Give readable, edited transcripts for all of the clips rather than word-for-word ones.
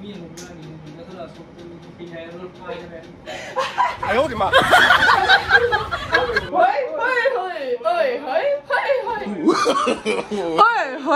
哎呦我的妈！喂喂喂喂喂喂喂！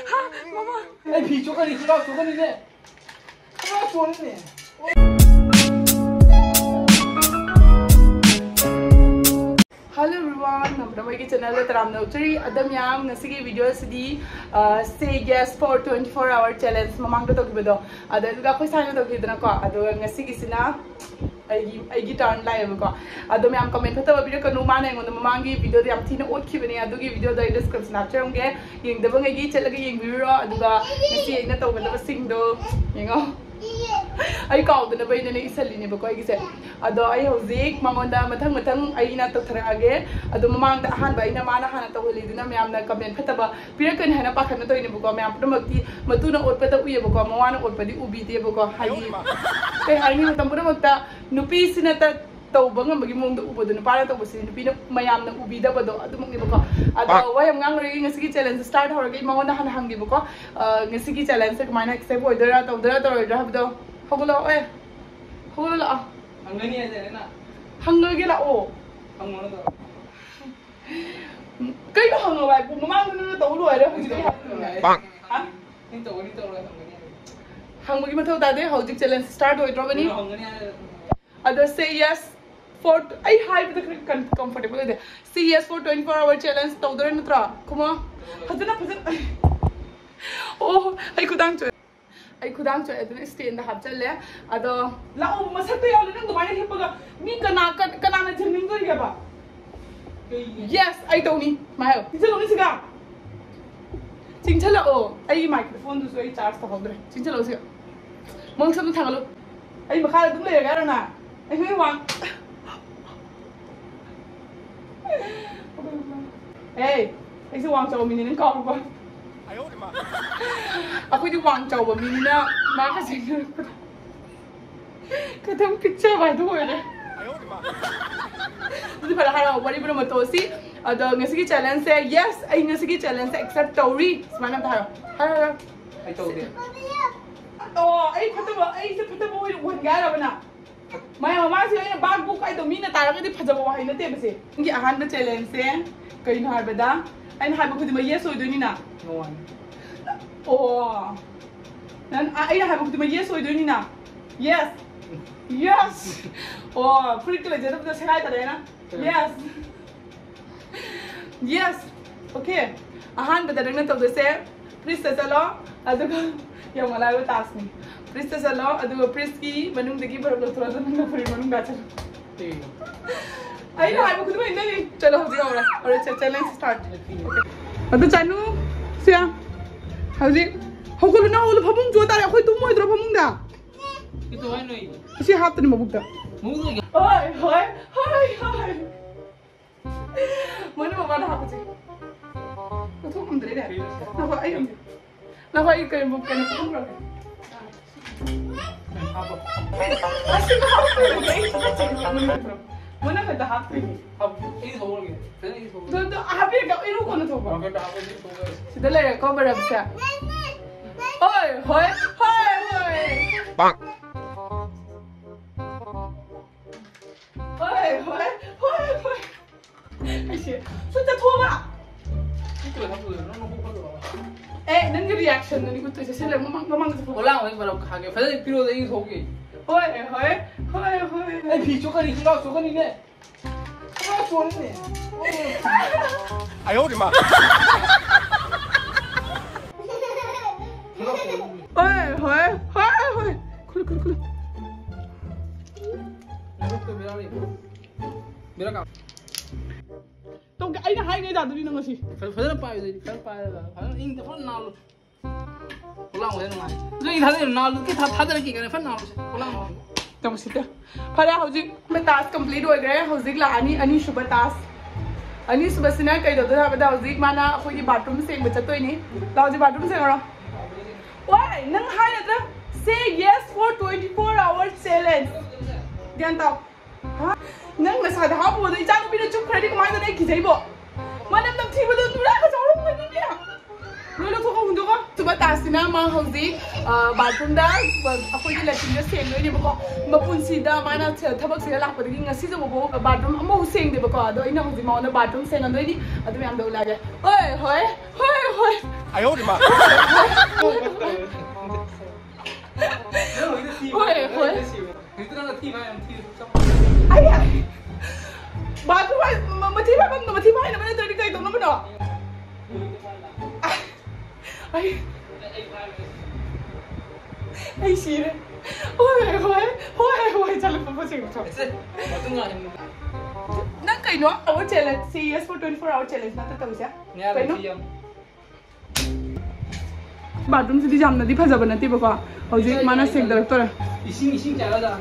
哈，妈妈，哎，皮球跟你知道，球跟你呢？我要说你呢。Hello everyone, my channel is Ram Nursery. Adam yang nasi video sidi say yes for 24-hour challenge. Mamang to talk bedo. Ada juga aku sana talk bedo na ko. Ada nasi kisina ay turn live ko. Ada yang comment pata video ko numa na yung mamang video di am tina ot kibani. Ada video di description after yung ge yung dabang ay chat lagi yung video. Ada juga nasi ay na talk bedo sing do. Yung ay call na ba yun na isali niya ba ko ay gise ado ay hojik mangonda mathang ay na to thara age ado mamang da han ba ina mana hana to holi dina mayam na comment phataba pirakan hana pakhan to ina ba ko mayam pudamaki matuna ot pata uye ba ko mawana ot padi ubi de ba ko hayi kay hayi matam pudamata nupi sinata tawba nga magi mong da ubo do para to busin nupi na mayam na ubi da ba do ado mong ba ko ado wayam ngang ri nga sige challenge start hor gay mangonda hana hangi ba ko nga sige challenge ka mana accept order to do Hogolo eh. Hogolo la. Hangani aja na. Hangagi la o. Hangmo na to. Kai ko hango bai pu mamang na to lo re hojik ha. Bang. Ha? Ni to hangani. Hangmo gi mathau ta de hojik challenge start hoi dro bani. Hangani ada say yes for I high with the comfortable de. Say yes for 24-hour challenge to dro na tra. Kuma. Hazana. Oh, ai kudang cho. I could answer at the stay in the Hatchelle. Other Lao must have been the money hippoga. Me cannot yaba. Yes, I don't need my help. It's a little cigar. Chinchella, oh, I microphone to say charge the holder. Chinchella, monks of the Tangalo. I'm a car to lay a garana. I may want. Hey, I still want to mean in call. Aku di wang chow ba mina ma ka sing ka tam picture ba do ne di pala hara wari bro matosi ada ngasi challenge se yes ai ngasi challenge accept tori mana ta hara ai to de oh ai phata ba won ga ra bana mai mama si ai bag book ai to mina ta ra di phata ba ai na te ba se ngi ahan ba challenge se kai na har bada ai har ba ku di ma yes oi do ni na no one oh nan ai have to yes oi doni na yes oh free kle jada da sai ta na yes okay ahan da dagna to de se princess alo aduga ya mala ba task ni princess alo aduga priski manung dagi bar lo thora da na free manung ga chal ai na have to ni chalo ho jao aur challenge start adu chanu sia Howji? How could now all of Hamung Jota? I to my drop among that. She happened in my book. Hi. When what happened? What happened there? Now I can book and when I had the half thing, he's holding it. The happy got you on the top. The layer cover up, sir. Oi, Bang. I see. So the Toma. Eh, then the reaction, then you could say, Mamma, for long, but Haggy, for the period is okay. Hi. I peach you can eat out so many net. I hold him up. Hi. Cool. Don't get any high data doing no see. For the pie, in the front now. Long way. Doing now, look at how the kick and a fan now. Come sit there. Pala hojik mein task complete ho gaya hojik la ani shubha task ani subah sina kai do da bada hojik mana khoi ki bathroom se bacha toi ni la hojik bathroom se ngaro oi nang hai na say yes for 24-hour challenge dian ta ha nang na sa da ha bo da ichang bi da chup credit mai da nei ki jai bo manam nam thi bo da tu ra ka chaw lo ni ya Lolo to ko hundo ko. Tuba tasina ma hauzi bathroom da akoi ki latin da seng loi ni ba ko mapunsi da mana thabak se lak padagi ngasi jo bo bathroom amo seng de ba ko ado ina hauzi ma na bathroom seng andoi ni adu yam do lage oi hoi hoi hoi 哎呦我的妈！ hoi hoi ai ya bathroom mati ba na mana tadi kai to na ba no ai ai shire hoi chalo pa sing to nang kai no our challenge CS for 24 hour challenge na ta tawsa kai no bathroom sidi jamna di phajaba nati ba ko hoji mana sek director ising jala da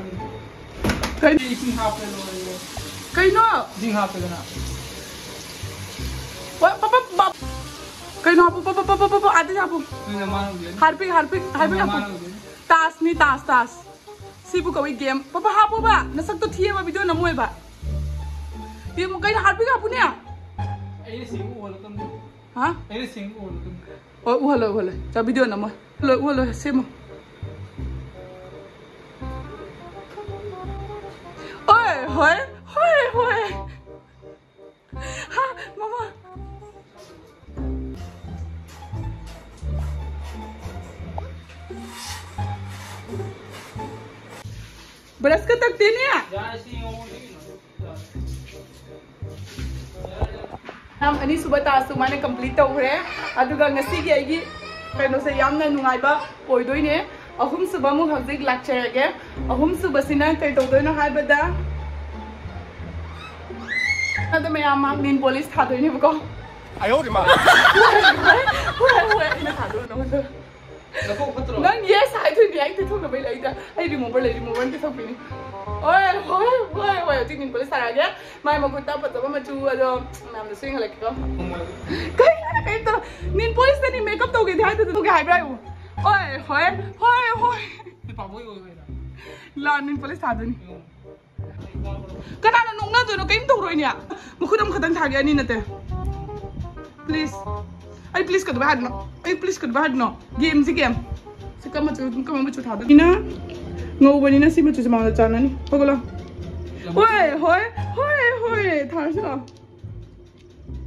kai ising half le no kai no ising half le na wa papa kai no papa ate ja pu harpik apu tas ni tas sibu ko game papa ha pu ba nasak to thie ba video na moi ba ye mo kai harpik apu ne ai sing wala tam ha ai sing wala tam Uhala, sa video na mo. Uhala, semo. Hoi. Ha, mama. Beras ka takti niya. Ani suba taas mana complete tau re aduga ngasi gi agi kano se yamna nungaiba oidoine ahum suba mu hajik lecture ge ahum suba sina kai tau doino haibada ada me ama min police tha doini bako 哎呦我的妈！ hoi ina tha do no nang yes ai thu ni ai thu na bai lai da ai remover ke thok pini hoi tin min police ara ge mai mo ko ta pata ba ma chu ado nam na swing halak ko kai to nin police ni makeup to ge thai to ge hai brai hoi ni pa boi la nin police tha do ni kana na nong na do no kai to roi nia mo khudam khadan tha ge ani na te please ai please ka bahad no game si game si kama chu tha do ina ngau bani na si ma chu ma na chana ni pagala hoi thar sa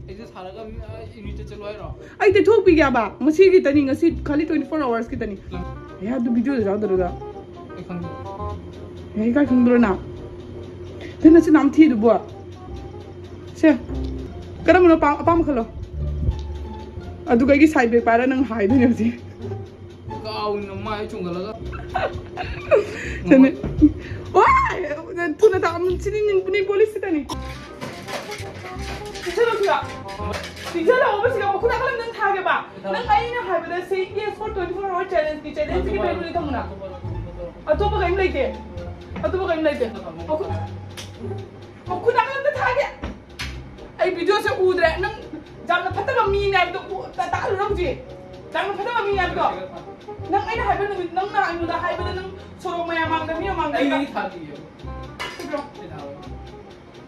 ai je thara ga ini te chalo ai ro ai te thok pi gya ba masi gi tani ngasi khali 24 hours ki tani ya du video ja da da ai khang ai ka khang dro na tena si nam thi du bo se karam no pa ma khalo adu kai gi side be para nang hai du ne ji gaw no mai chung ga la tene wai tuna ta am chini ni police tani chalo kya dijala obasi ga khuna kala nang tha ge ba nang ai na hai ba say yes for 24 hour challenge ki be lu thamna atopa ga im laite khuna kala nang tha ge ai video se udre nang jamna phata ba mi na do ta lu ram ji jamna phata ba mi na do nang ai na hai ba nang na ai mu da hai ba nang sorok maya mang da mi mang da ai ni tha ji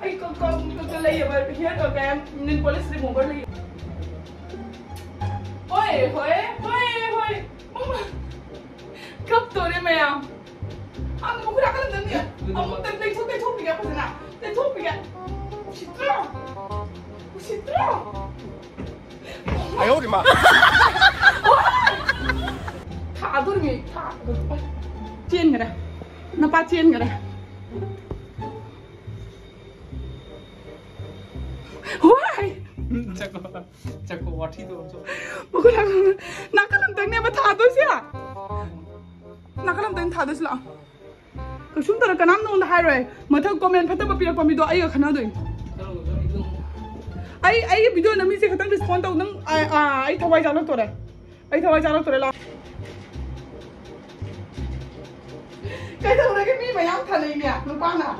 ai ko lai ba here to game nin police remover lai hoi kap to re maya ang mo kura kan dan ni ang mo tan dai thok pi ga pa na te thok pi ga Citra 哎呦我的妈！ thả tôi nghỉ thả chiên cái này nó ba chiên cái này hoài chắc có what he do một cái là nó cái làm tiếng này mà thả tôi xí à nó cái làm tiếng thả tôi xí à cái chúng ta là cái nam nông đã hay rồi mà theo comment phát tới bao nhiêu comment đó ai ở khán rồi ai video này mình sẽ khán respond đâu nâng ai thao vai giao lắc tôi đây là cái thằng này cái mi mày ăn thằng này nè nó quan à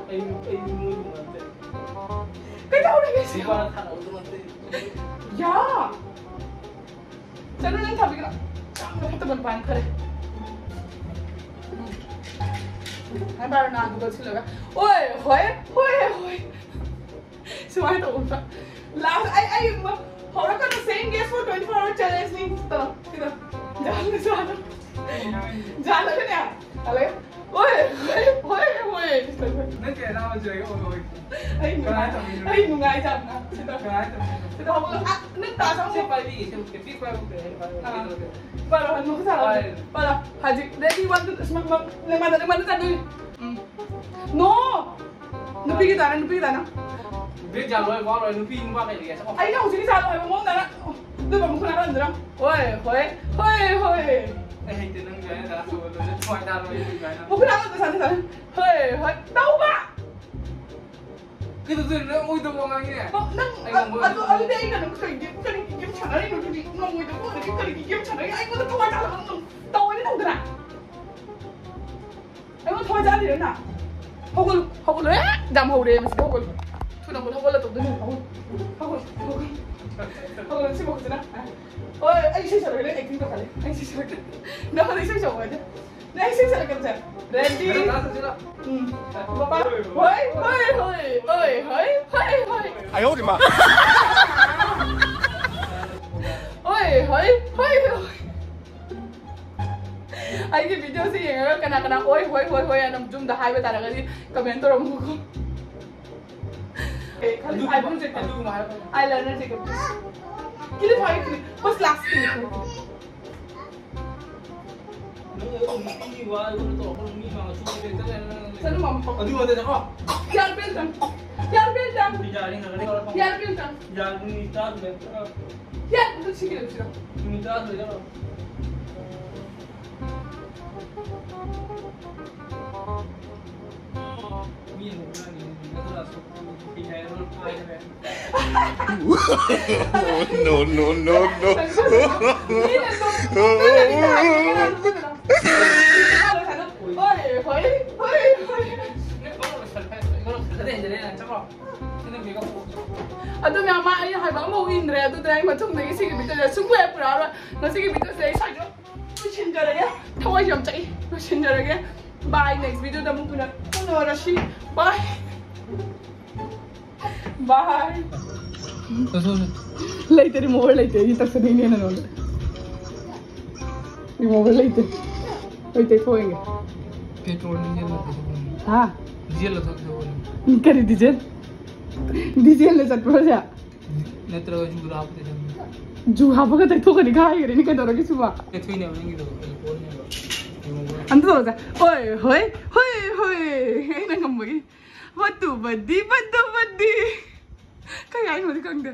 cái đâu này cái gì ya cho nên thằng cái nó phải tập bàn khơi hai ba nào cũng được xin lỗi ôi xem ai đâu là ai mà How are you saying yes for 24-hour challenge? Ni, to, kita, jalan. Jalan kan ya? Alay, oi. Nó kể nào mà chơi cái ôi. Ay, nungay jam na. Kita how nước ta sao Sẽ phải đi cái biết quay một cái. Para ano ka sa? Para, haji, ready 1 2 lemana sa doon. No. Nupi kita na. Biết chào rồi, có rồi, nó pin qua cái gì sao? Ay, no, sige sa ano mo na. Doon ba mo kuna ran drum? Oi. Ê, thì nâng cái đã rồi, nó thoại ra rồi cái nó. Mo kuna ran sa. Hoy, đâu ba? Cái thứ gì nó ôi tôi ngang như này. Ano day ka nung kay kim channel no di no mo do ko kay kim channel ay mo to wa ta lang to ni nang dra. Ay mo to ja ni na. Hogol dam ho de mas hogol. Tu na mo hogol la to dun hogol. Hogol si mo ko na. Oi ay si sa le acting to kale. Ay si sa. Na ko si sa wa. Na si sa ka sa. Ready? Papa. Hoi. 哎呦我的妈！ Hoy. Ay cái video gì vậy? Kana oi anong zoom da hai ba talaga di comment ro mo ko. Eh, kali ay bun check adu ma. Eyeliner check. Kili bhai kili. Bas last thing. Saan mo mo? Adu mo din ako. Yar bildan. Yan, sige lang siya. No. Aduh, mama ini hai bang mau indra, aduh terakhir macam ni sih kita dah sungguh ya pura, nasi kita saya saja, tu cinta lagi, tahu aja macam ini, tu cinta lagi. Bye, next video dah mungkin nak rashi, bye. Later remover later, ini tak sedih ni nol. Remover later, later होएंगे. Petrol diesel हाँ. Diesel तो बोले. निकल diesel. Diesel ले सकते हो क्या? नेत्र जुड़ा आपते जम. जुड़ा बगा तक तो कहीं खाए करे निकल तो रखी सुबह. ये थोड़ी नहीं होंगी तो बोल नहीं होगा. अंत तो होता. ओए. ये ना कम बगी. बद्दी. कहीं आई मुझे कंगे.